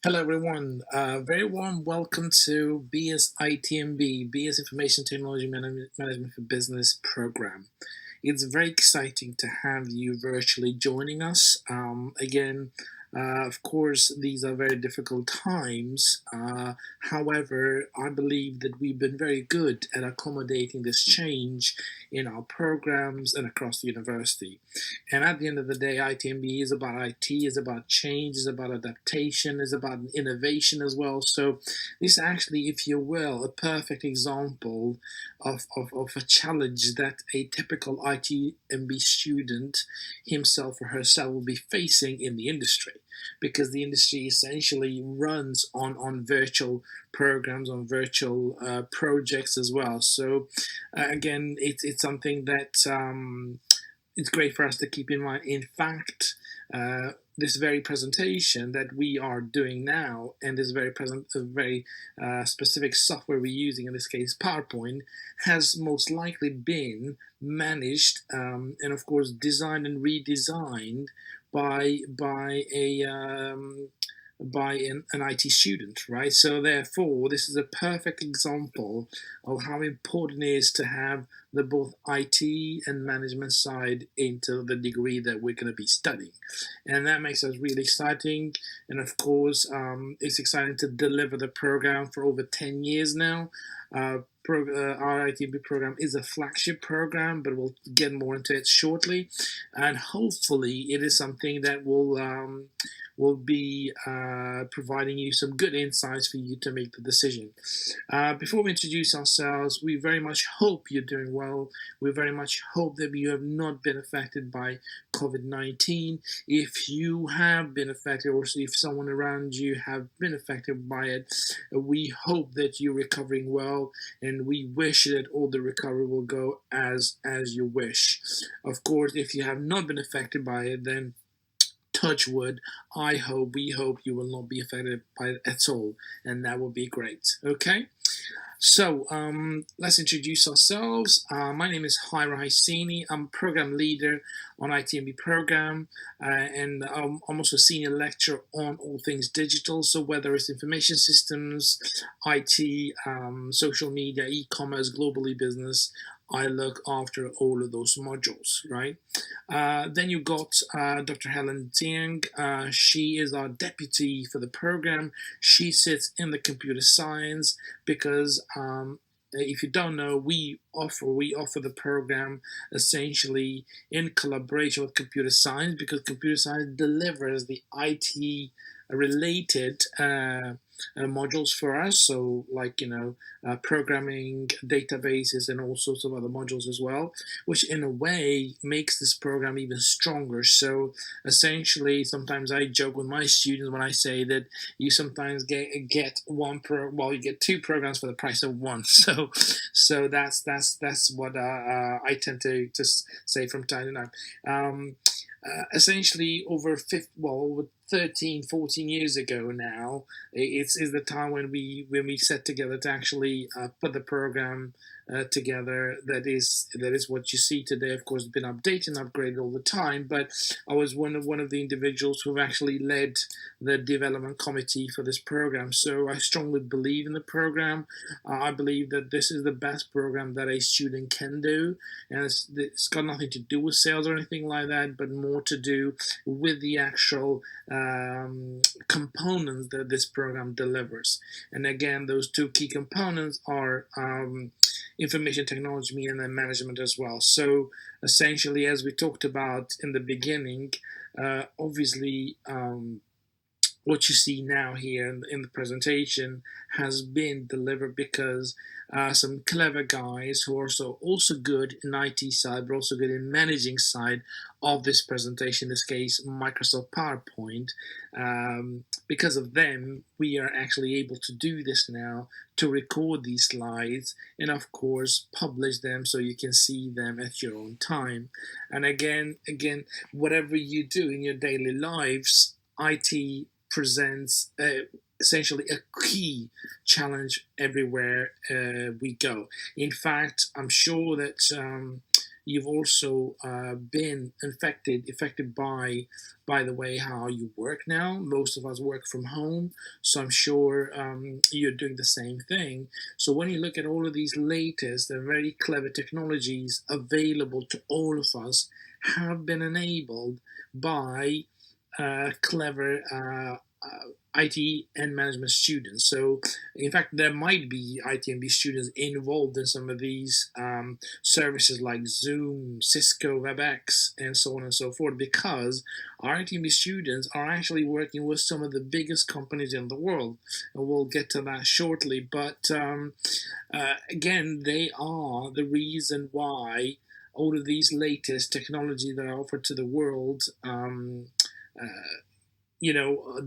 Hello, everyone. Very warm welcome to BS ITMB, BS Information Technology Management for Business program. It's very exciting to have you virtually joining us. Of course, these are very difficult times. However, I believe that we've been very good at accommodating this change in our programs and across the university. And at the end of the day, ITMB is about IT, is about change, is about adaptation, is about innovation as well. So this is actually, if you will, a perfect example of a challenge that a typical ITMB student himself or herself will be facing in the industry, because the industry essentially runs on virtual programs, on virtual projects as well. So again, it's something that it's great for us to keep in mind. In fact, this very presentation that we are doing now, and this very specific software we're using, in this case PowerPoint, has most likely been managed and of course designed and redesigned by an IT student, right? So therefore, this is a perfect example of how important it is to have the both IT and management side into the degree that we're going to be studying, and that makes us really exciting. And of course, it's exciting to deliver the program for over 10 years now. Our ITB program is a flagship program, but we'll get more into it shortly. And hopefully, it is something that will be providing you some good insights for you to make the decision. Before we introduce ourselves, we very much hope you're doing well. We very much hope that you have not been affected by COVID-19. If you have been affected, or if someone around you have been affected by it, we hope that you're recovering well, and we wish that all the recovery will go as you wish. Of course, if you have not been affected by it, then touch wood, we hope you will not be affected by it at all, and that would be great. Okay, so let's introduce ourselves. My name is Hajra Helen. I'm program leader on ITMB program, and I'm also a senior lecturer on all things digital. So whether it's information systems, IT, social media, e-commerce, globally business, I look after all of those modules, right? Then you got Dr. Helen Tiang. She is our deputy for the program. She sits in the computer science because if you don't know, we offer the program essentially in collaboration with computer science, because computer science delivers the IT related modules for us. So like programming, databases, and all sorts of other modules as well, which in a way makes this program even stronger. So essentially, sometimes I joke with my students when I say that you sometimes get you get two programs for the price of one. So that's what I tend to say from time to time. Essentially, over 13, 14 years ago now, it's is the time when we set together to actually put the program together. That is what you see today. Of course, it's been updated and upgraded all the time. But I was one of the individuals who have actually led the development committee for this program. So I strongly believe in the program. I believe that this is the best program that a student can do, and it's got nothing to do with sales or anything like that, but more to do with the actual components that this program delivers. And again, those two key components are information technology and then management as well. So essentially, as we talked about in the beginning, obviously, what you see now here in the presentation has been delivered because some clever guys who are also good in IT side, but also good in managing side of this presentation, in this case Microsoft PowerPoint. Because of them, we are actually able to do this now, to record these slides and of course publish them so you can see them at your own time. And again, whatever you do in your daily lives, IT presents essentially a key challenge everywhere we go. In fact, I'm sure that you've also been affected by the way how you work now. Most of us work from home, so I'm sure you're doing the same thing. So when you look at all of these latest and very clever technologies available to all of us, have been enabled by clever IT and management students. So, in fact, there might be ITMB students involved in some of these services like Zoom, Cisco, WebEx, and so on and so forth, because our ITMB students are actually working with some of the biggest companies in the world. And we'll get to that shortly. But again, they are the reason why all of these latest technology that are offered to the world uh,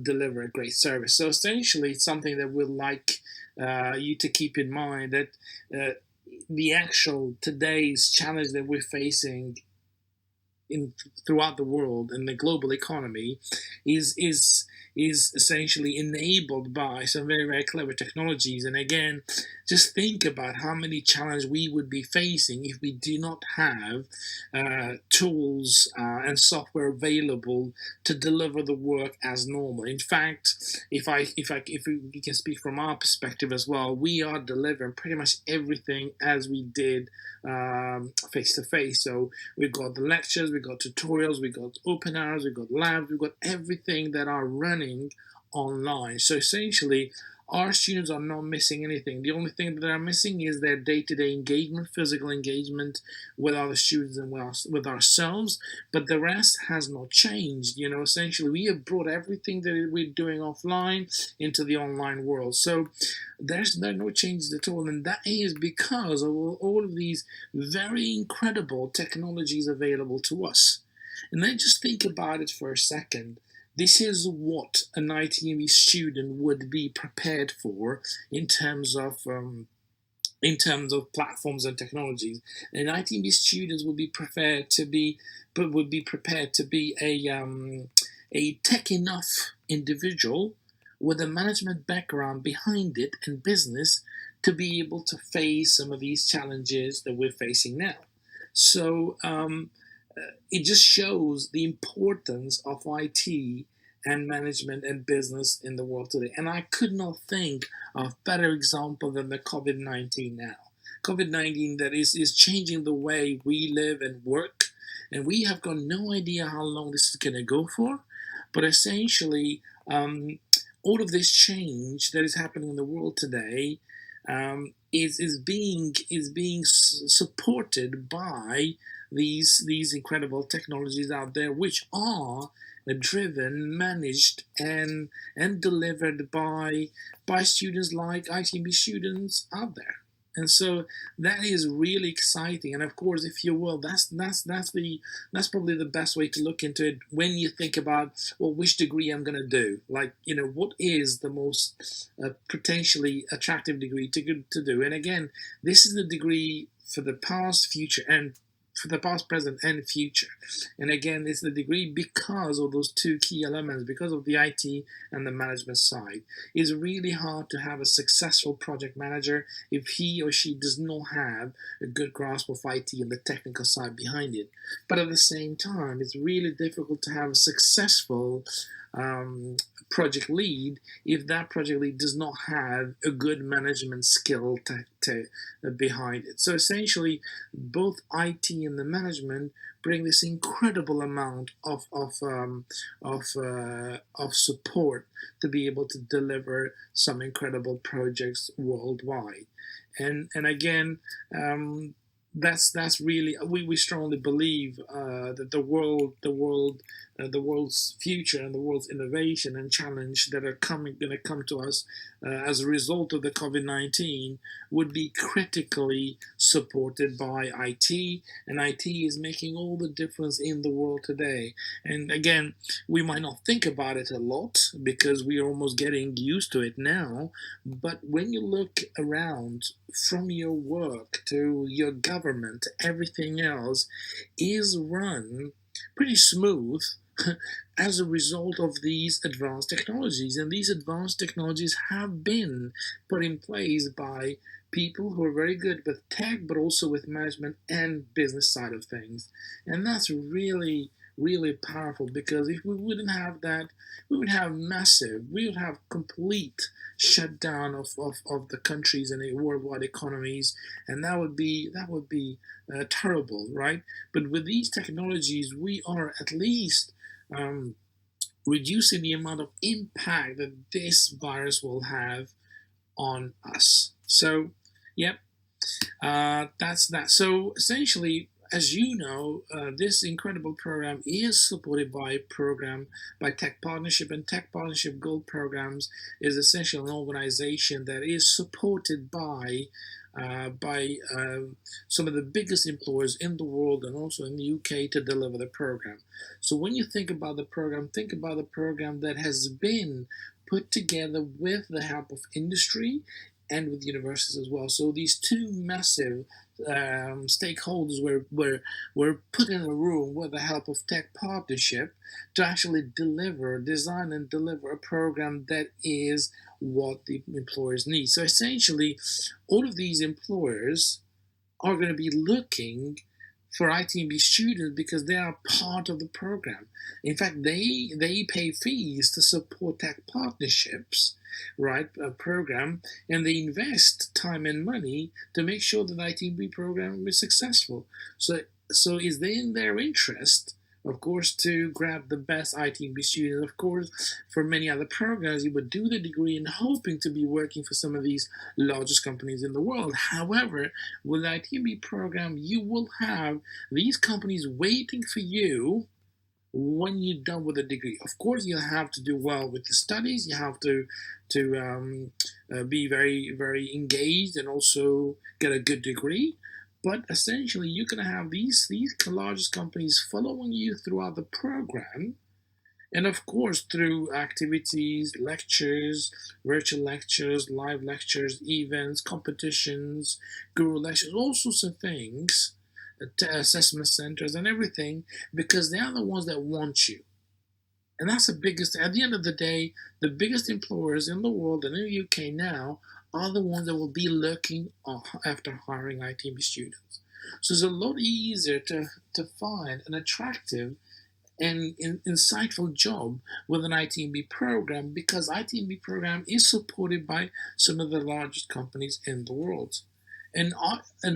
deliver a great service. So essentially, it's something that we'd like you to keep in mind, that uh, the actual today's challenge that we're facing in throughout the world and the global economy is essentially enabled by some very, very clever technologies. And again, just think about how many challenges we would be facing if we do not have tools and software available to deliver the work as normal. In fact, if we can speak from our perspective as well, we are delivering pretty much everything as we did face to face. So we've got the lectures, we've got tutorials, we've got open hours, we've got labs, we've got everything that are running online. So essentially, our students are not missing anything. The only thing that they're missing is their day-to-day engagement, physical engagement with other students and with ourselves. But the rest has not changed. Essentially, we have brought everything that we're doing offline into the online world. So there's no changes at all, and that is because of all of these very incredible technologies available to us. And then just think about it for a second. This is what an ITME student would be prepared for in terms of platforms and technologies. And ITME students would be prepared to be, a tech enough individual with a management background behind it and business to be able to face some of these challenges that we're facing now. So it just shows the importance of IT and management and business in the world today. And I could not think of better example than the COVID-19 now. COVID-19 that is changing the way we live and work, and we have got no idea how long this is going to go for. But essentially, all of this change that is happening in the world today is being supported by these incredible technologies out there, which are driven, managed, and delivered by students like ITB students out there. And so that is really exciting. And of course, if you will, that's probably the best way to look into it when you think about, well, which degree I'm going to do. Like, what is the most potentially attractive degree to do? And again, this is the degree for the past, future, and for the past, present, and future. And again, it's the degree because of those two key elements, because of the IT and the management side. It's really hard to have a successful project manager if he or she does not have a good grasp of IT and the technical side behind it. But at the same time, it's really difficult to have a successful project lead if that project lead does not have a good management skill behind it. So essentially, both IT and the management bring this incredible amount of support to be able to deliver some incredible projects worldwide. And again, that's really, we strongly believe that the world's future and the world's innovation and challenge that are going to come to us as a result of the COVID-19 would be critically supported by IT, and IT is making all the difference in the world today. And again, we might not think about it a lot because we are almost getting used to it now, but when you look around, from your work to your government, everything else is run pretty smooth as a result of these advanced technologies. And these advanced technologies have been put in place by people who are very good with tech, but also with management and business side of things. And that's really, really powerful, because if we wouldn't have that, we would have complete shutdown of the countries and the worldwide economies, and that would be terrible, right? But with these technologies, we are at least um, reducing the amount of impact that this virus will have on us. So, yep, that's that. So essentially, as you know, this incredible program is supported by a program by Tech Partnership, and Tech Partnership Gold Programs is essentially an organization that is supported by some of the biggest employers in the world and also in the UK to deliver the program. So when you think about the program that has been put together with the help of industry and with universities as well. So these two massive stakeholders were put in a room with the help of Tech Partnership to actually design and deliver a program that is what the employers need. So essentially, all of these employers are going to be looking for ITMB students because they are part of the program. In fact, they pay fees to support Tech Partnerships, right, a program, and they invest time and money to make sure that the ITMB program is successful. So is they in their interest, of course, to grab the best ITMB students. Of course, for many other programs, you would do the degree and hoping to be working for some of these largest companies in the world. However, with the ITMB program, you will have these companies waiting for you when you're done with the degree. Of course, you have to do well with the studies. You have to be very, very engaged and also get a good degree. But essentially, you're going to have these largest companies following you throughout the program, and of course through activities, lectures, virtual lectures, live lectures, events, competitions, guru lectures, all sorts of things, assessment centers and everything, because they are the ones that want you. And that's the biggest, at the end of the day, the biggest employers in the world and in the UK now are the ones that will be looking after hiring ITMB students. So it's a lot easier to find an attractive and insightful job with an ITMB program, because ITMB program is supported by some of the largest companies in the world. And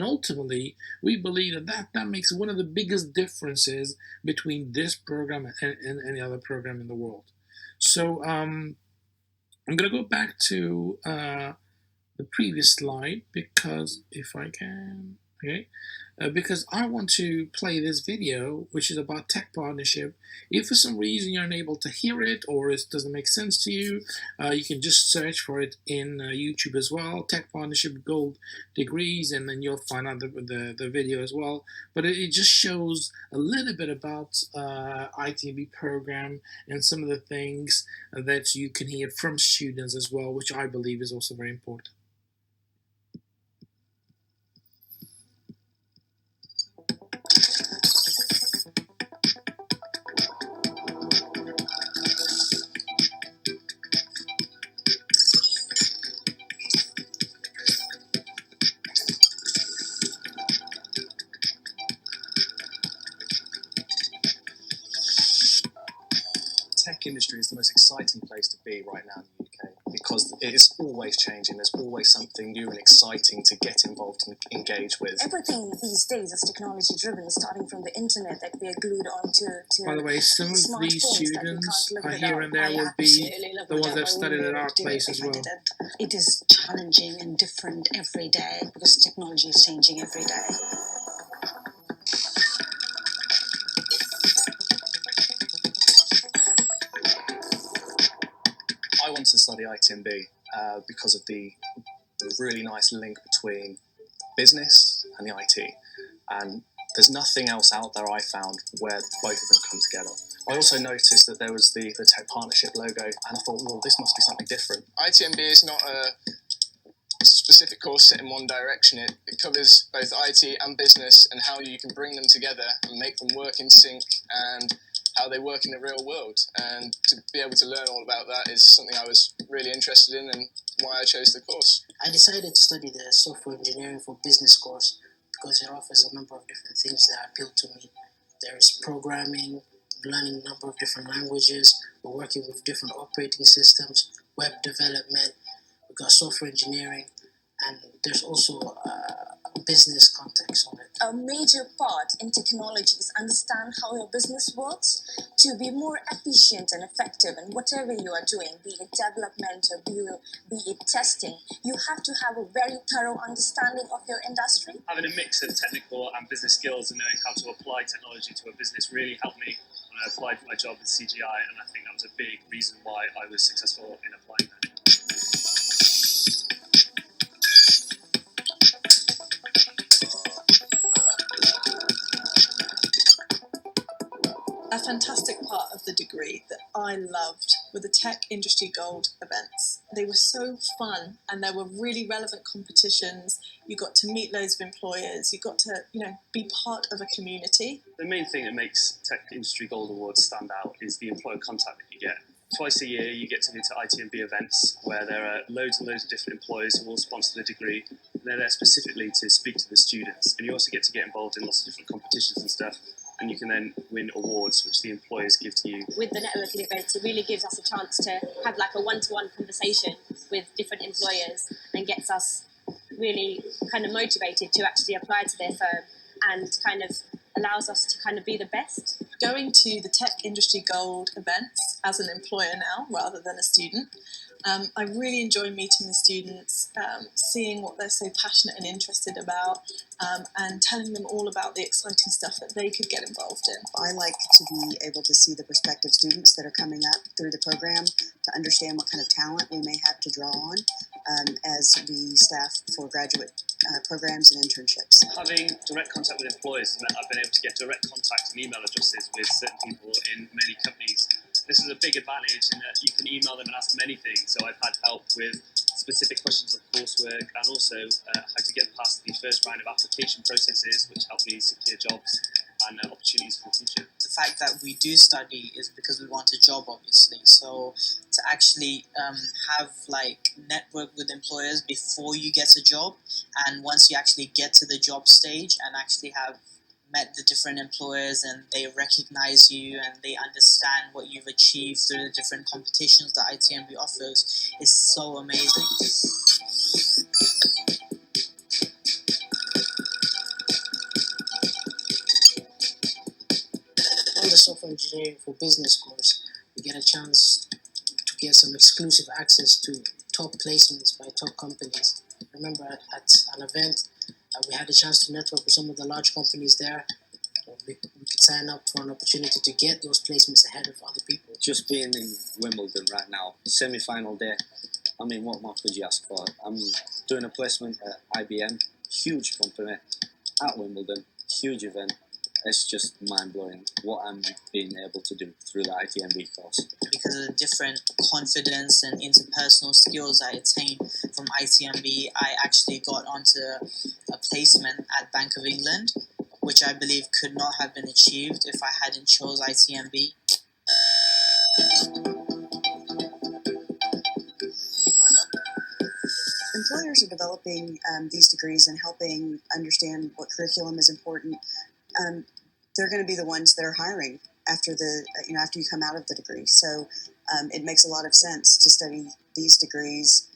ultimately, we believe that makes one of the biggest differences between this program and any other program in the world. So I'm going to go back to the previous slide, because if I can, okay, because I want to play this video, which is about Tech Partnership. If for some reason you're unable to hear it or it doesn't make sense to you, you can just search for it in YouTube as well, Tech Partnership Gold Degrees, and then you'll find out the video as well. But it just shows a little bit about ITMB program and some of the things that you can hear from students as well, which I believe is also very important. Tech industry is the most exciting place to be right now in the UK, because it is always changing. There's always something new and exciting to get involved and engage with. Everything these days is technology driven, starting from the internet that we are glued onto. By the way, some of these students here and there will be the ones that studied at our place as well. It is challenging and different every day because technology is changing every day. I wanted to study ITMB because of the really nice link between business and the IT. And there's nothing else out there I found where both of them come together. I also noticed that there was the Tech Partnership logo, and I thought, well, this must be something different. ITMB is not a specific course set in one direction. It covers both IT and business and how you can bring them together and make them work in sync, and how they work in the real world. And to be able to learn all about that is something I was really interested in, and why I chose the course. I decided to study the software engineering for business course because it offers a number of different things that appeal to me. There is programming, learning a number of different languages, we're working with different operating systems, web development, we've got software engineering, and there's also a business context on it. A major part in technology is understand how your business works to be more efficient and effective in whatever you are doing, be it development or be it testing. You have to have a very thorough understanding of your industry. Having a mix of technical and business skills and knowing how to apply technology to a business really helped me when I applied for my job at CGI, and I think that was a big reason why I was successful in applying there. A fantastic part of the degree that I loved were the Tech Industry Gold events. They were so fun and there were really relevant competitions. You got to meet loads of employers. You got to, be part of a community. The main thing that makes Tech Industry Gold Awards stand out is the employer contact that you get. Twice a year you get to go to ITMB events where there are loads and loads of different employers who will sponsor the degree. They're there specifically to speak to the students, and you also get to get involved in lots of different competitions and stuff, and you can then win awards which the employers give to you. With the networking events, it really gives us a chance to have like a one-to-one conversation with different employers and gets us really kind of motivated to actually apply to their firm, and kind of allows us to kind of be the best. Going to the Tech Industry Gold events as an employer now rather than a student, I really enjoy meeting the students, seeing what they're so passionate and interested about, and telling them all about the exciting stuff that they could get involved in. I like to be able to see the prospective students that are coming up through the program to understand what kind of talent we may have to draw on as we staff for graduate programs and internships. Having direct contact with employers has meant I've been able to get direct contact and email addresses with certain people in many companies. This is a big advantage in that you can email them and ask them anything. So I've had help with specific questions of coursework, and also how to get past the first round of application processes, which helped me secure jobs and opportunities for the future. The fact that we do study is because we want a job, obviously. So to actually have network with employers before you get a job, and once you actually get to the job stage and actually have met the different employers and they recognize you and they understand what you've achieved through the different competitions that ITMB offers is so amazing. On the software engineering for business course, we get a chance to get some exclusive access to top placements by top companies. I remember at an event, we had a chance to network with some of the large companies there. We could sign up for an opportunity to get those placements ahead of other people. Just being in Wimbledon right now, semi-final day, I mean, what more could you ask for? I'm doing a placement at IBM, huge company, at Wimbledon, huge event. It's just mind-blowing what I'm being able to do through the ITMB course. Because of the different confidence and interpersonal skills I attained from ITMB, I actually got onto a placement at Bank of England, which I believe could not have been achieved if I hadn't chose ITMB. Employers are developing these degrees and helping understand what curriculum is important. They're going to be the ones that are hiring after after you come out of the degree. So it makes a lot of sense to study these degrees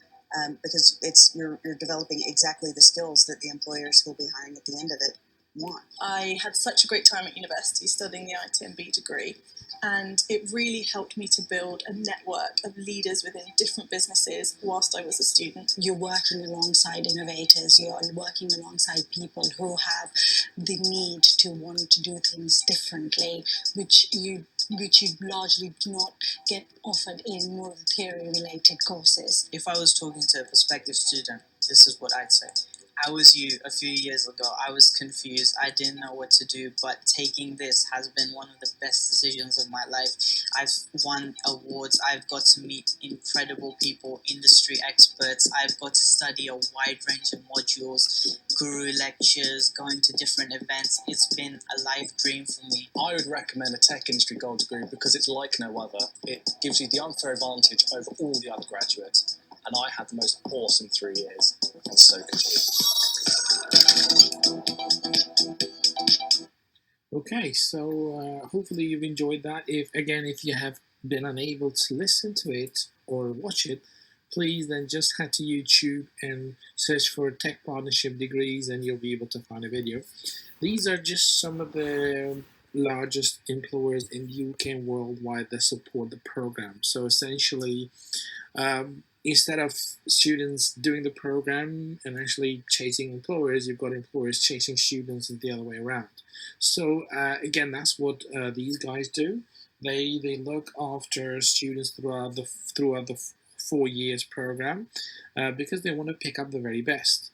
because you're developing exactly the skills that the employers who will be hiring at the end of it want. I had such a great time at university studying the ITMB degree, and it really helped me to build a network of leaders within different businesses whilst I was a student. You're working alongside innovators, you're working alongside people who have the need to want to do things differently, which you largely do not get offered in more theory-related courses. If I was talking to a prospective student, this is what I'd say. I was you a few years ago. I was confused. I didn't know what to do, but taking this has been one of the best decisions of my life. I've won awards. I've got to meet incredible people, industry experts. I've got to study a wide range of modules, guru lectures, going to different events. It's been a life dream for me. I would recommend a Tech Industry Gold degree because it's like no other. It gives you the unfair advantage over all the other graduates. And I had the most awesome 3 years, and so could you. Okay, so hopefully you've enjoyed that. If you have been unable to listen to it or watch it, please then just head to YouTube and search for Tech Partnership Degrees, and you'll be able to find a video. These are just some of the largest employers in UK and worldwide that support the program. So essentially, instead of students doing the program and actually chasing employers, you've got employers chasing students and the other way around. So again, that's what these guys do. They look after students throughout the 4 years program because they want to pick up the very best.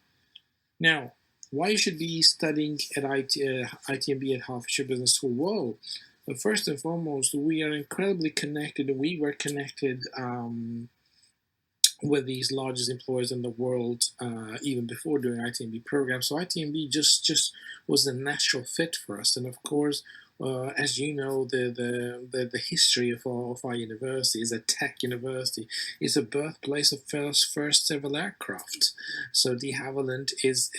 Now, why you should be studying at ITMB at Hertfordshire Business School? Well, first and foremost, we are incredibly connected. We were connected with these largest employers in the world even before doing ITMB programs. So ITMB just was a natural fit for us. And of course, as you know, the history of our university is a tech university. It's a birthplace of first civil aircraft. So de Havilland is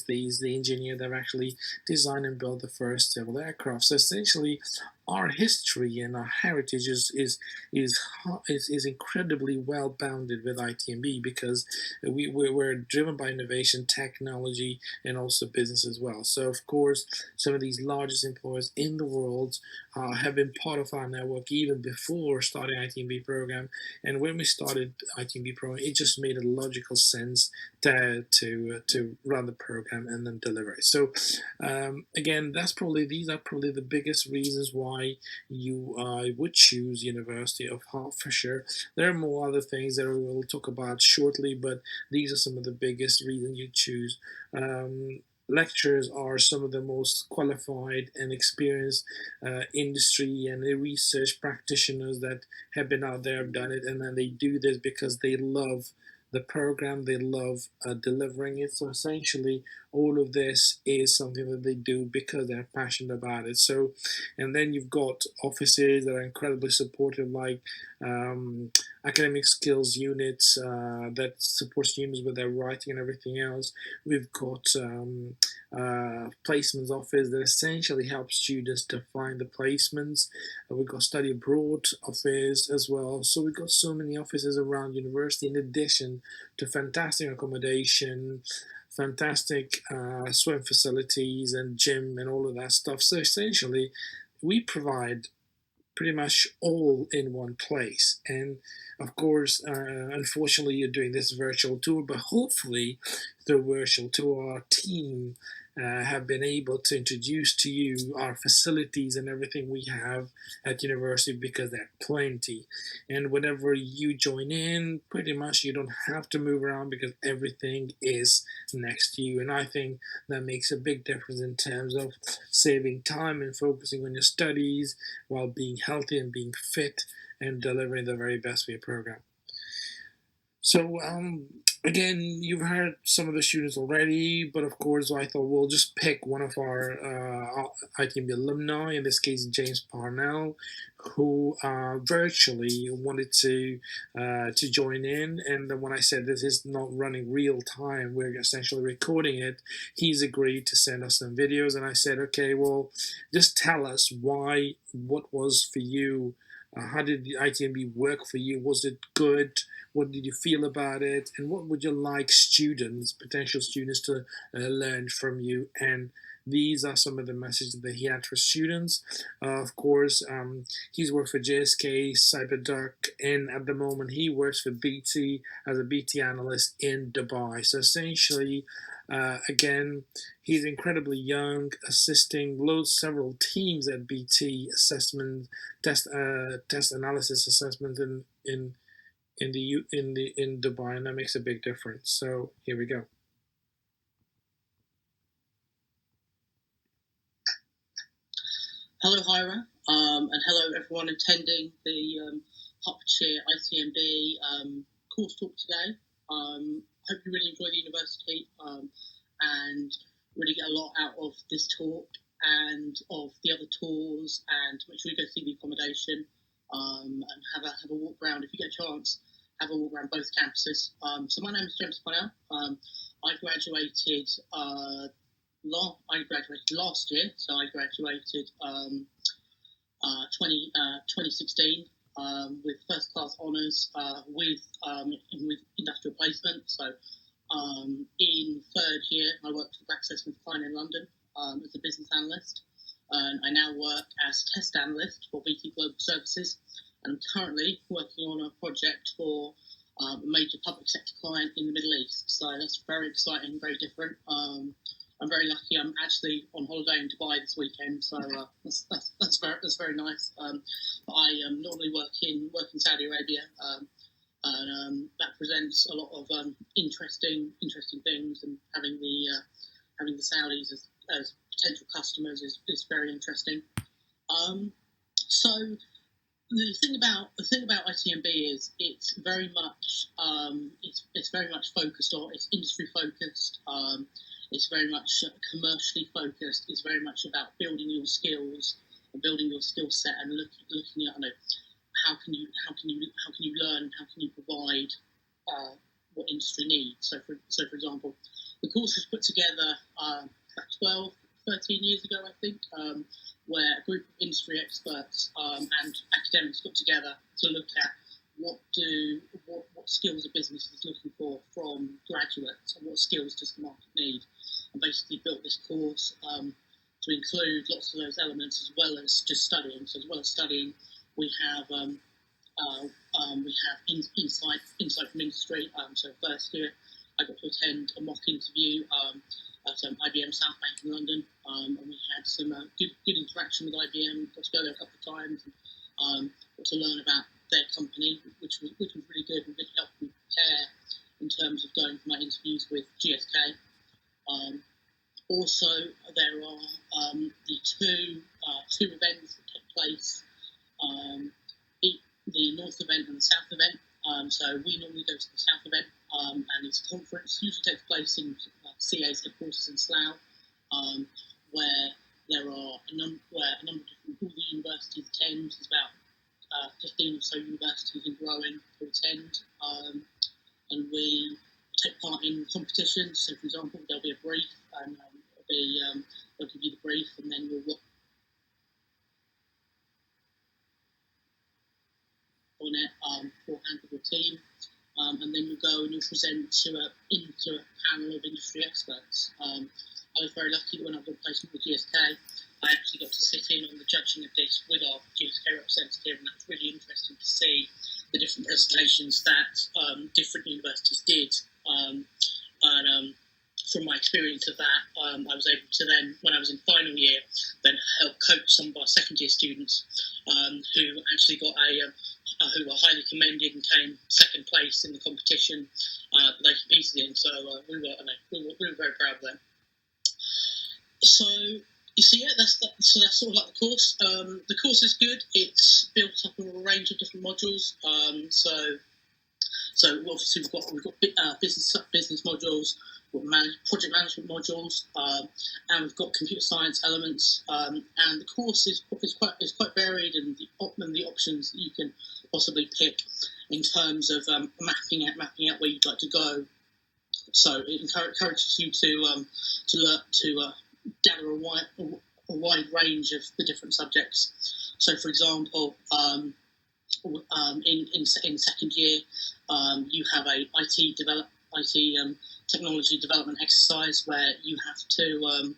the engineer that actually designed and built the first civil aircraft. So essentially, our history and our heritage is incredibly well bounded with ITMB because we're driven by innovation, technology, and also business as well. So of course, some of these largest employers in the world have been part of our network even before starting ITMB program. And when we started ITMB program, it just made a logical sense to run the program and then deliver it. So again, these are probably the biggest reasons why you would choose University of Hertfordshire. There are more other things that we will talk about shortly, but these are some of the biggest reasons you choose. Lecturers are some of the most qualified and experienced industry and research practitioners that have been out there, have done it, and then they do this because they love the program, they love delivering it. So essentially, all of this is something that they do because they're passionate about it. So, and then you've got offices that are incredibly supportive, like academic skills units that support students with their writing and everything else. We've got placements office that essentially helps students to find the placements. We've got study abroad office as well. So we've got so many offices around university in addition to fantastic accommodation, fantastic swim facilities and gym and all of that stuff. So essentially, we provide pretty much all in one place. And of course, unfortunately, you're doing this virtual tour, but hopefully, through virtual tour, our team have been able to introduce to you our facilities and everything we have at university, because there are plenty. And whenever you join in, pretty much you don't have to move around because everything is next to you. And I think that makes a big difference in terms of saving time and focusing on your studies while being healthy and being fit and delivering the very best for your program. So again, you've heard some of the students already, but of course I thought we'll just pick one of our ITMB alumni, in this case James Parnell, who virtually wanted to join in. And when I said this is not running real time, we're essentially recording it, he's agreed to send us some videos. And I said, okay, well, just tell us what was for you. How did the ITMB work for you? Was it good? What did you feel about it? And what would you like potential students, to learn from you? And these are some of the messages that he had for students. Of course, he's worked for JSK, CyberDuck, and at the moment he works for BT as a BT analyst in Dubai. So essentially, again, he's incredibly young, assisting several teams at BT assessment, test analysis assessment in Dubai, and that makes a big difference. So here we go. Hello, Hajra, and hello everyone attending the Hertfordshire ITMB course talk today. Hope you really enjoy the university and really get a lot out of this talk and of the other tours, and make sure you go see the accommodation and have a walk around if you get a chance. have a walk around both campuses. So my name is James Cornell. I graduated last year, so I graduated 2016 with first class honours with industrial placement. So in third year, I worked for GlaxoSmithKline in London as a business analyst. I now work as test analyst for BT Global Services, and I'm currently working on a project for a major public sector client in the Middle East. So that's very exciting, very different. I'm very lucky. I'm actually on holiday in Dubai this weekend, so that's very nice. I normally work in Saudi Arabia, and that presents a lot of interesting things. And having the Saudis as potential customers is very interesting. So the thing about ITMB is it's very much focused on, it's industry focused. It's very much commercially focused. It's very much about building your skills and building your skill set and looking at how can you learn, how can you provide what industry needs. So for example, the course was put together about 12, 13 years ago, I think, where a group of industry experts and academics got together to look at what skills a business is looking for from graduates and what skills does the market need, and basically built this course to include lots of those elements as well as just studying. So as well as studying, we have insight from industry. So first year, I got to attend a mock interview at IBM South Bank in London, and we had some good interaction with IBM. Got to go there a couple of times, and got to learn about their company, which was really good and really helped me prepare in terms of going for my interviews with GSK. Also, there are the two events that take place, the North event and the South event. So we normally go to the South event, and it's a conference. Usually takes place in CA's headquarters in Slough, where there are a number of different, all the universities attend. There's about 15 or so universities and growing to attend, and we take part in competitions. So, for example, there'll be a brief, and they'll give you the brief, and then we'll work on it beforehand with your team, and then you'll go and you'll present into a panel of industry experts. I was very lucky that when I got placement with GSK, I actually got to sit in on the judging of this with our GSK representative, and that was really interesting to see the different presentations that different universities did. And from my experience of that, I was able to then, when I was in final year, then help coach some of our second year students who actually got who were highly commended and came second place in the competition that they competed in. So we were very proud of them. So yeah, that's sort of like the course. The course is good. It's built up of a range of different modules. So obviously we've got business modules, we've got project management modules, and we've got computer science elements. And the course is quite varied, and the options that you can possibly pick in terms of mapping out where you'd like to go. So it encourages you to gather a wide range of the different subjects. So, for example, in second year, you have a IT technology development exercise where you have to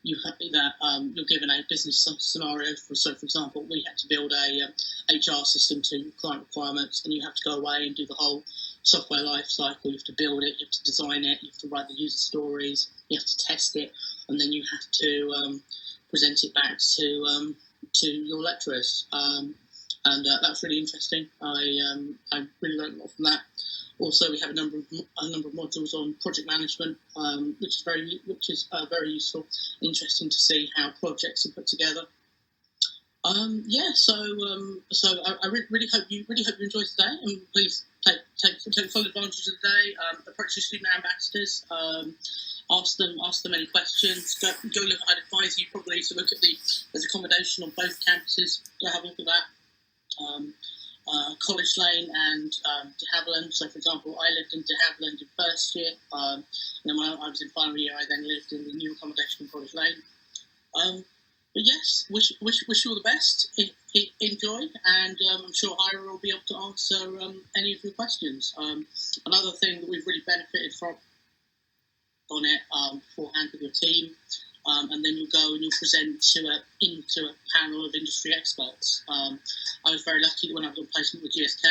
you're given a business scenario. So, for example, we had to build a HR system to client requirements, and you have to go away and do the whole software life cycle. You have to build it, you have to design it, you have to write the user stories, you have to test it, and then you have to present it back to your lecturers. And that's really interesting. I really learned a lot from that. Also, we have a number of modules on project management, which is very useful. Interesting to see how projects are put together. So I really hope you enjoy today, and please take full advantage of the day. Approach your student ambassadors. Ask them any questions. Go look. I'd advise you probably to look at there's accommodation on both campuses. Go have a look at that. College Lane and De Havilland. So, for example, I lived in De Havilland in first year, and then when I was in final year, I then lived in the new accommodation in College Lane. But yes, wish you all the best. Enjoy, and I'm sure Hajra will be able to answer any of your questions. Another thing that we've really benefited from on it beforehand with your team, and then you'll go and you'll present into a panel of industry experts. I was very lucky that when I was on placement with GSK,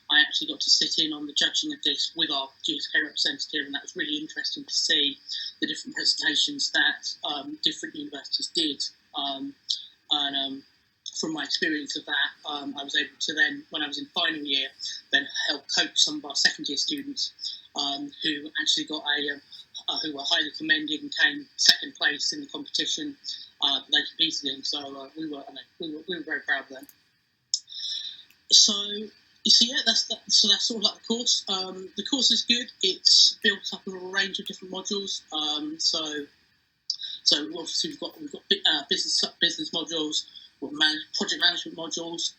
I actually got to sit in on the judging of this with our GSK representative, and that was really interesting to see the different presentations that different universities did. And from my experience of that, I was able to then, when I was in final year, then help coach some of our second year students who actually got who were highly commended and came second place in the competition that they competed in. So we were very proud of them. So you see, yeah, that's sort of like the course. The course is good. It's built up of a range of different modules. So obviously we've got business modules, project management modules,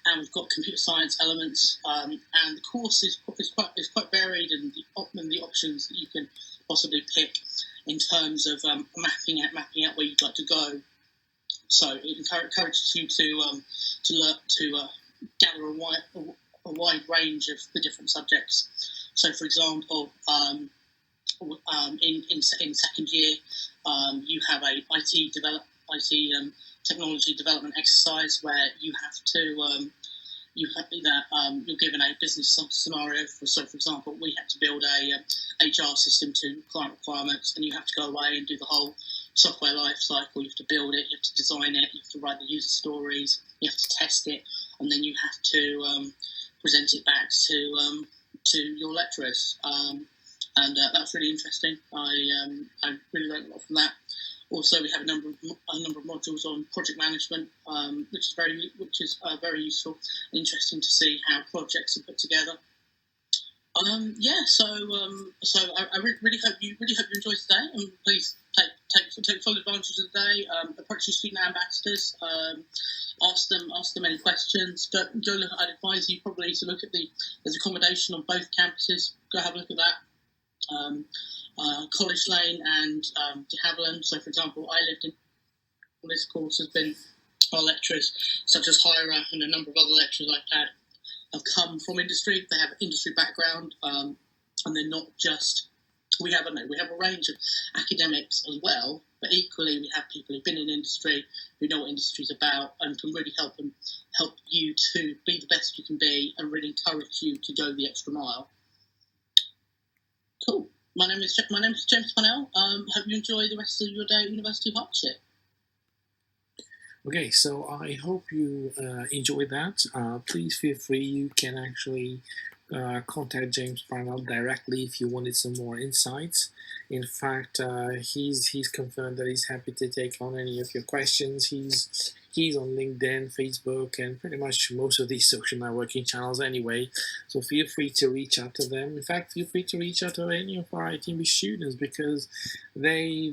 and we've got computer science elements. And the course is quite varied, and the options that you can possibly pick in terms of mapping out where you'd like to go. So it encourages you to gather a wide range of the different subjects. So, for example, in second year, you have a IT technology development exercise where you're given a business scenario. For example, we had to build a HR system to client requirements, and you have to go away and do the whole software life cycle. You have to build it, you have to design it, you have to write the user stories, you have to test it, and then you have to present it back to your lecturers. And that's really interesting. I really learned a lot from that. Also, we have a number of modules on project management, which is very useful. Interesting to see how projects are put together. So I really hope you enjoy today, and please take full advantage of the day. Approach your student ambassadors, ask them any questions. I'd advise you probably to look at there's accommodation on both campuses. Go have a look at that. College Lane and De Havilland. So, for example, I lived in this course has been our lecturers, such as Hajra and a number of other lecturers I've had, have come from industry. They have an industry background, and they're not just. We have a range of academics as well, but equally we have people who've been in industry, who know what industry is about, and can really help you to be the best you can be, and really encourage you to go the extra mile. Cool. My name is James Parnell. Hope you enjoy the rest of your day at University of Hertfordshire. Okay, so I hope you enjoyed that. Please feel free. You can actually contact James Parnell directly if you wanted some more insights. In fact, he's confirmed that he's happy to take on any of your questions. He's on LinkedIn, Facebook, and pretty much most of these social networking channels anyway. So feel free to reach out to them. In fact, feel free to reach out to any of our ITMB students, because they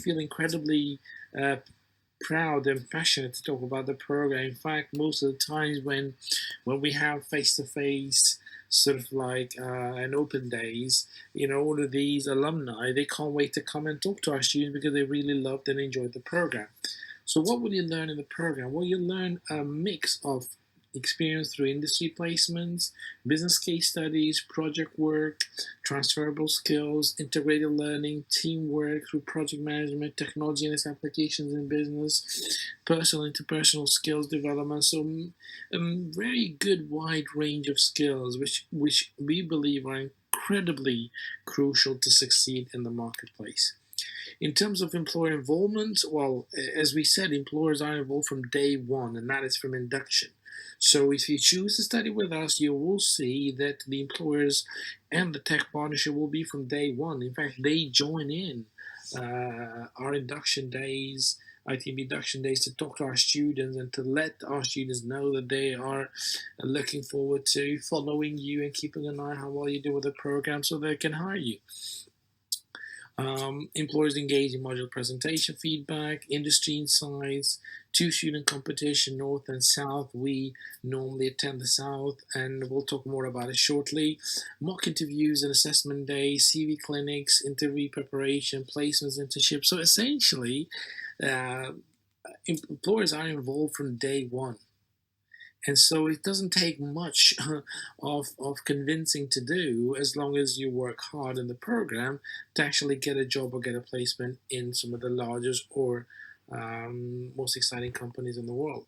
feel incredibly proud and passionate to talk about the program. In fact, most of the times when we have face-to-face sort of like an open days, all of these alumni, they can't wait to come and talk to our students because they really loved and enjoyed the program. So what will you learn in the program? Well, you learn a mix of experience through industry placements, business case studies, project work, transferable skills, integrated learning, teamwork through project management, technology and its applications in business, personal interpersonal skills development. So a very good wide range of skills which we believe are incredibly crucial to succeed in the marketplace. In terms of employer involvement, well, as we said, employers are involved from day one, and that is from induction. So if you choose to study with us, you will see that the employers and the tech partnership will be from day one. In fact, they join in our induction days, ITMB induction days, to talk to our students and to let our students know that they are looking forward to following you and keeping an eye on how well you do with the program so they can hire you. Employers engage in module presentation feedback, industry insights, two student competition, North and South. We normally attend the South, and we'll talk more about it shortly. Mock interviews and assessment days, CV clinics, interview preparation, placements, internships. So essentially, uh, employers are involved from day one. And so it doesn't take much of convincing to do as long as you work hard in the program to actually get a job or get a placement in some of the largest or most exciting companies in the world.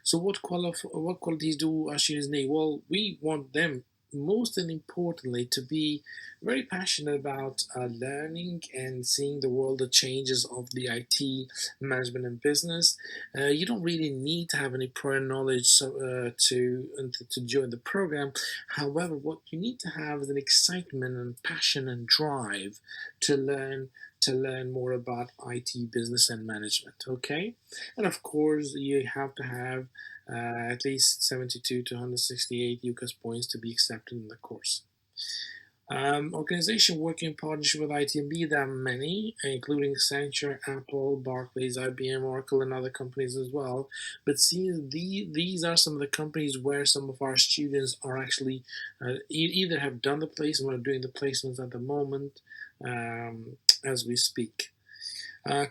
So what qualities do our students need? Well, we want them most and importantly to be very passionate about learning and seeing the world, the changes of the IT management and business. You don't really need to have any prior knowledge to join the program. However, what you need to have is an excitement and passion and drive to learn more about IT business and management. Okay, and of course you have to have at least 72 to 168 UCAS points to be accepted in the course. Organization working in partnership with ITMB, there are many, including Accenture, Apple, Barclays, IBM, Oracle, and other companies as well. But see, these are some of the companies where some of our students are actually either have done the placement or are doing the placements at the moment as we speak.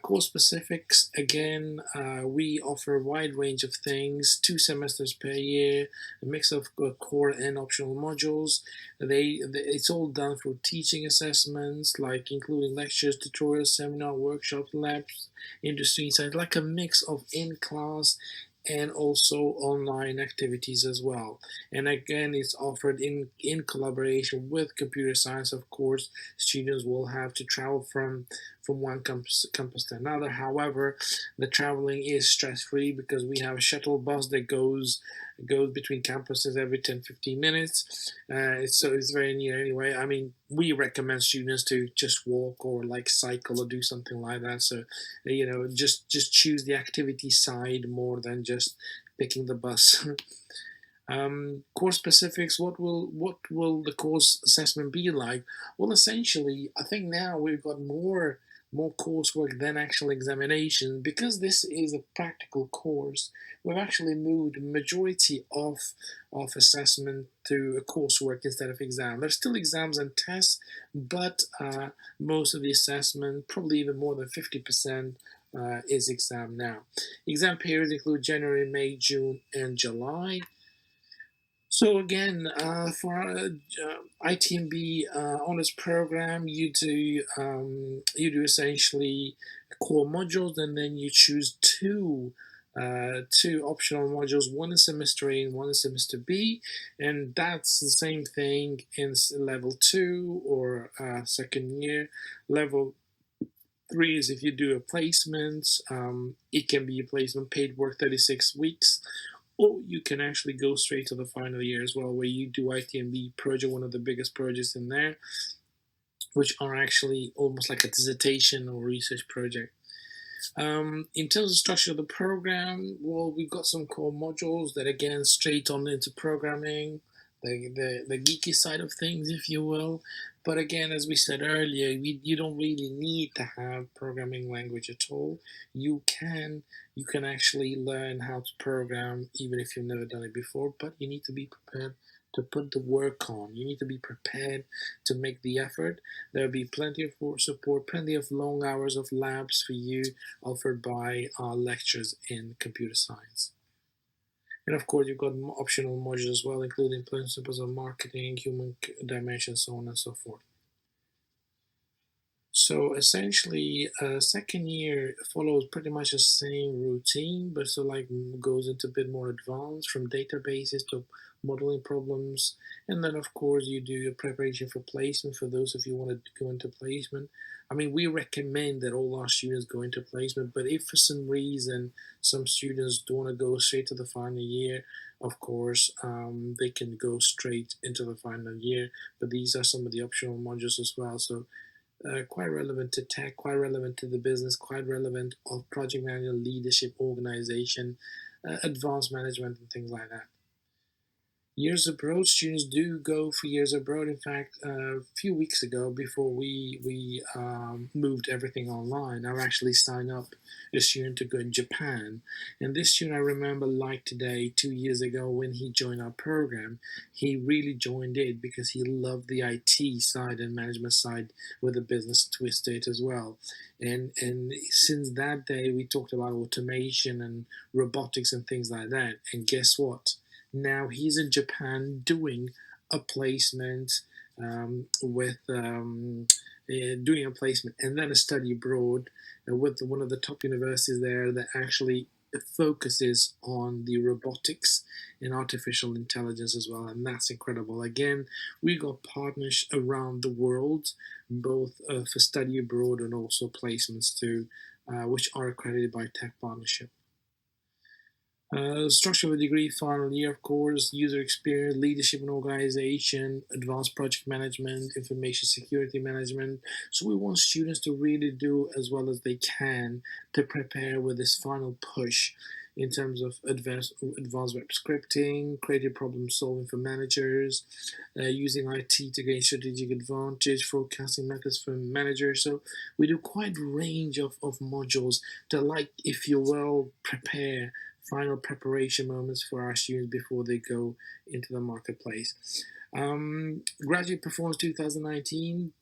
Course specifics, again, we offer a wide range of things, 2 semesters per year, a mix of core and optional modules. It's all done through teaching assessments, like including lectures, tutorials, seminar, workshops, labs, industry insights, like a mix of in-class and also online activities as well. And again, it's offered in collaboration with computer science. Of course, students will have to travel from one campus to another. However, the traveling is stress-free because we have a shuttle bus that goes between campuses every 10-15 minutes. So it's very near anyway. I mean, we recommend students to just walk or like cycle or do something like that. So, just choose the activity side more than just picking the bus. Course specifics. What will the course assessment be like? Well, essentially, I think now we've got more coursework than actual examination. Because this is a practical course, we've actually moved majority of assessment to a coursework instead of exam. There's still exams and tests, but most of the assessment, probably even more than 50%, is exam now. Exam periods include January, May, June, and July. So again, for ITMB honors program, you do essentially core modules, and then you choose two optional modules, one in semester A and one in semester B, and that's the same thing in level 2 or second year. Level 3 is if you do a placement. It can be a placement paid work 36 weeks. Or you can actually go straight to the final year as well, where you do ITMB project, one of the biggest projects in there, which are actually almost like a dissertation or research project. In terms of structure of the program, well, we've got some core modules that again straight on into programming, the geeky side of things, if you will. But again, as we said earlier, you don't really need to have programming language at all. You can actually learn how to program even if you've never done it before, but you need to be prepared to put the work on. You need to be prepared to make the effort. There'll be plenty of support, plenty of long hours of labs for you offered by our lectures in computer science. And of course, you've got optional modules as well, including principles of marketing, human dimension, so on and so forth. So essentially, second year follows pretty much the same routine, but so like goes into a bit more advanced, from databases to modeling problems. And then of course you do your preparation for placement for those of you who want to go into placement. I mean, we recommend that all our students go into placement, but if for some reason some students don't want to go straight to the final year, of course, they can go straight into the final year. But these are some of the optional modules as well. So quite relevant to tech, quite relevant to the business, quite relevant of project management, leadership, organization, advanced management, and things like that. Years abroad, students do go for years abroad. In fact, a few weeks ago, before we moved everything online, I actually signed up a student to go in Japan. And this student, I remember like today, 2 years ago, when he joined our program, he really joined it because he loved the IT side and management side with a business twist to it as well. And since that day, we talked about automation and robotics and things like that. And guess what? Now he's in Japan doing a placement with doing a placement and then a study abroad with one of the top universities there that actually focuses on the robotics and artificial intelligence as well, and that's incredible. Again, we got partners around the world, both for study abroad and also placements too, which are accredited by Tech Partnership. Structure of the degree, final year, of course, user experience, leadership and organization, advanced project management, information security management. So we want students to really do as well as they can to prepare with this final push in terms of advanced web scripting, creative problem solving for managers, using IT to gain strategic advantage, forecasting methods for managers. So we do quite a range of modules to, like, if you will, prepare final preparation moments for our students before they go into the marketplace. Graduate Performance 2019,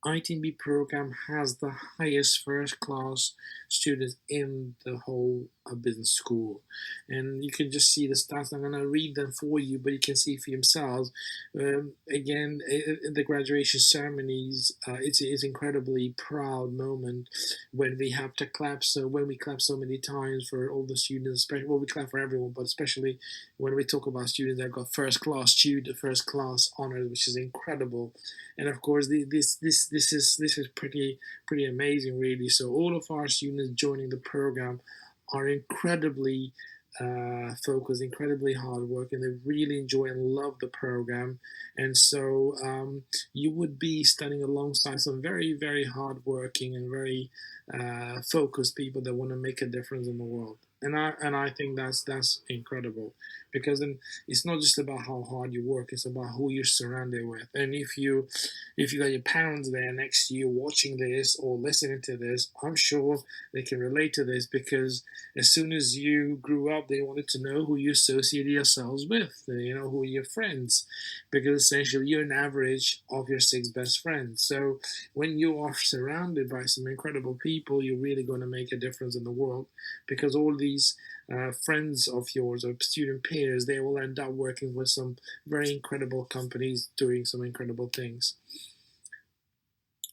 ITMB program has the highest first class students in the whole business school. And you can just see the stats. I'm going to read them for you, but you can see for yourselves. Again, the graduation ceremonies, it's an incredibly proud moment when we have to clap. So when we clap so many times for all the students, especially, well, we clap for everyone, but especially when we talk about students that got first class honors, which is incredible. And of course, this is pretty amazing, really. So all of our students joining the program are incredibly focused, incredibly hard working. They really enjoy and love the program, and so you would be studying alongside some very hardworking and very focused people that want to make a difference in the world. And I think that's incredible, because then it's not just about how hard you work; it's about who you're surrounded with. And if you got your parents there next to you watching this or listening to this, I'm sure they can relate to this, because as soon as you grew up, they wanted to know who you associated yourselves with, who are your friends, because essentially you're an average of your 6 best friends. So when you are surrounded by some incredible people, you're really going to make a difference in the world, because all these friends of yours or student peers, they will end up working with some very incredible companies doing some incredible things.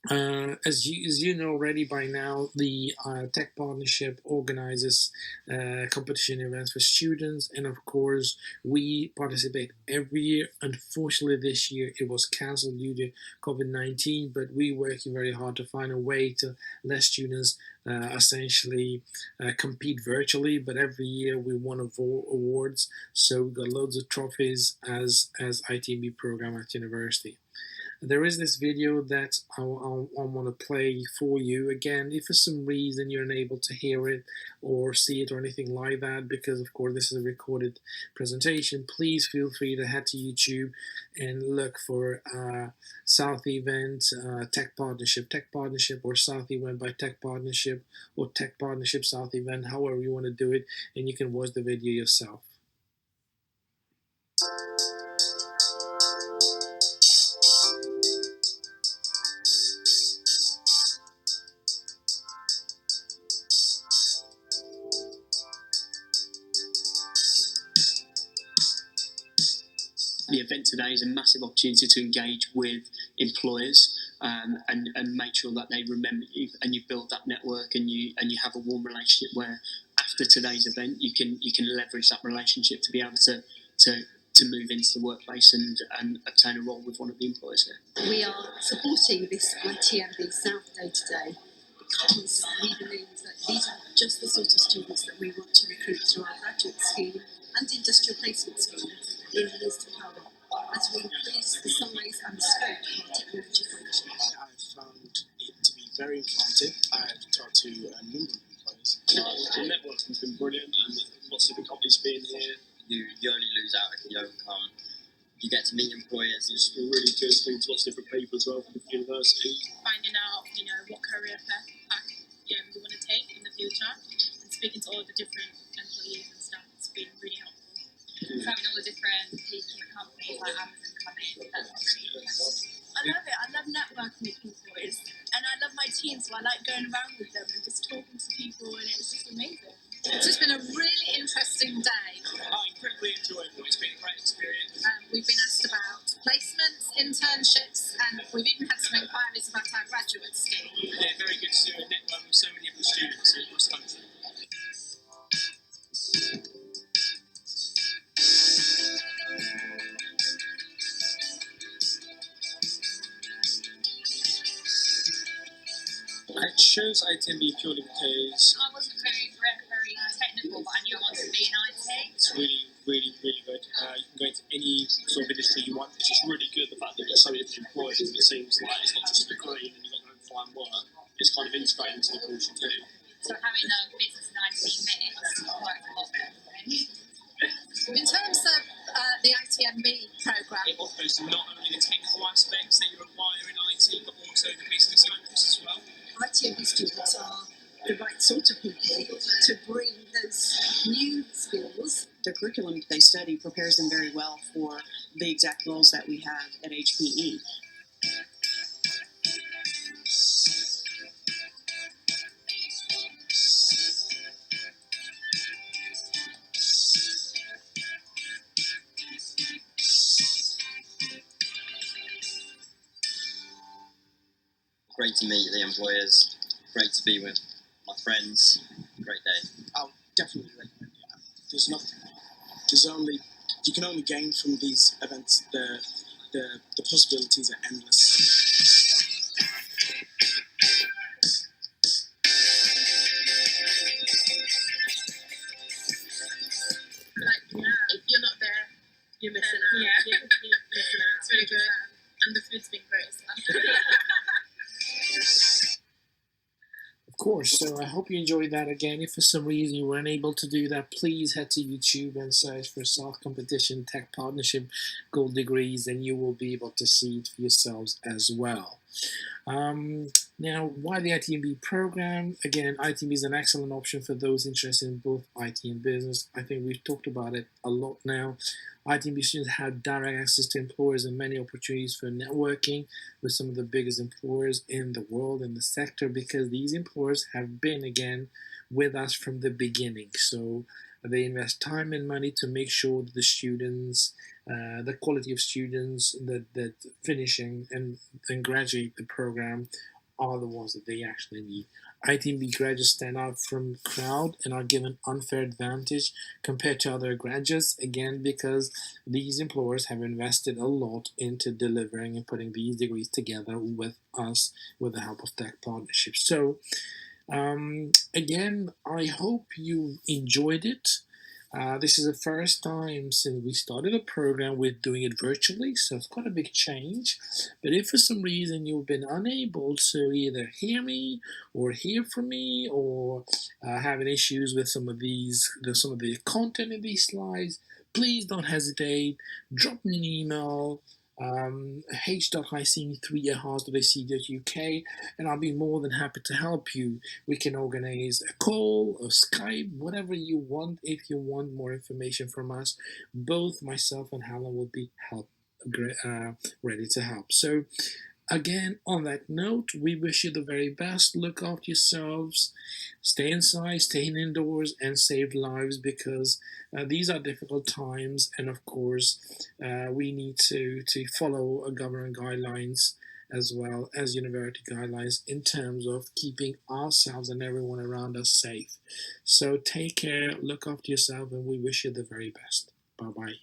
As you know already by now, the Tech Partnership organizes competition events for students, and of course we participate every year. Unfortunately, this year it was cancelled due to COVID-19, but we're working very hard to find a way to let students essentially compete virtually. But every year we won awards, so we got loads of trophies as ITMB program at university. There is this video that I want to play for you. Again, if for some reason you're unable to hear it or see it or anything like that, because of course this is a recorded presentation, please feel free to head to YouTube and look for South Event Tech Partnership or South Event by Tech Partnership, or Tech Partnership South Event, however you want to do it, and you can watch the video yourself. The event today is a massive opportunity to engage with employers and make sure that they remember you, and you build that network, and you have a warm relationship where after today's event you can leverage that relationship to be able to move into the workplace and obtain a role with one of the employers here. We are supporting this ITMB South Day today because we believe that these are just the sort of students that we want to recruit through our graduate scheme and industrial placement scheme in the years to come, as we increase the size and the scope of our technology function. I've found it to be very informative. I've talked to a number of employees. The network has been brilliant, and lots of the companies being here. You only lose out if you don't come. really good, speaking to lots of different people as well from the university. Finding out, what career path you want to take in the future, and speaking to all the different employees and stuff, it's been really helpful. Having all the different people in the company, like Amazon come in, that's really interesting. I love it. I love networking with people, and I love my team, so I like going around with them and just talking to people, and it's just amazing. It's just been a really interesting day. I incredibly enjoyed it. It's been a great experience. We've been asked about placements, internships, and we've even had some inquiries about our graduate scheme. Yeah, very good to do a network with so many of the students across the country. I chose ITMB purely because I wasn't very technical, but I knew I wanted to be in IT. it's really, really, really good. You can go into any sort of industry you want. It's just really good, the fact that there's so many different employers. It seems like it's not just a degree and you've got to go and find work. It's kind of integrated into the course you do. So having a business and IT mix worked a lot better for me. In terms of the ITMB programme, It offers not only the technical aspects that you require in IT, but also the business focus as well. ITMB students are the right sort of people to bring those new skills. The curriculum they study prepares them very well for the exact roles that we have at HPE. Great to meet the employers, great to be with my friends, great day. I'll definitely recommend it. You can only gain from these events. The possibilities are endless. If you're not there, you're missing out. Yeah, you're missing out. It's really good, and the food's been great as well. Of course, so I hope you enjoyed that. Again, if for some reason you weren't able to do that, please head to YouTube and search for South Competition Tech Partnership Gold Degrees, and you will be able to see it for yourselves as well. Now, why the ITMB program? Again, ITMB is an excellent option for those interested in both IT and business. I think we've talked about it a lot now. ITMB students have direct access to employers and many opportunities for networking with some of the biggest employers in the world in the sector, because these employers have been, again, with us from the beginning. So they invest time and money to make sure that the students, the quality of students that finishing and graduate the program are the ones that they actually need. ITMB graduates stand out from crowd and are given unfair advantage compared to other graduates, again, because these employers have invested a lot into delivering and putting these degrees together with us with the help of tech partnerships. So again, I hope you enjoyed it. This is the first time since we started a program with doing it virtually, so it's quite a big change. But if for some reason you've been unable to either hear me or hear from me, or having issues with some of the content in these slides, please don't hesitate. Drop me an email. h.icing3@hearts.ac.uk, and I'll be more than happy to help you. We can organize a call or Skype, whatever you want. If you want more information from us, both myself and Helen will be ready to help. So again, on that note, we wish you the very best. Look after yourselves, stay inside, stay indoors, and save lives, because these are difficult times. And of course, we need to follow government guidelines as well as university guidelines in terms of keeping ourselves and everyone around us safe. So take care, look after yourself, and we wish you the very best. Bye-bye.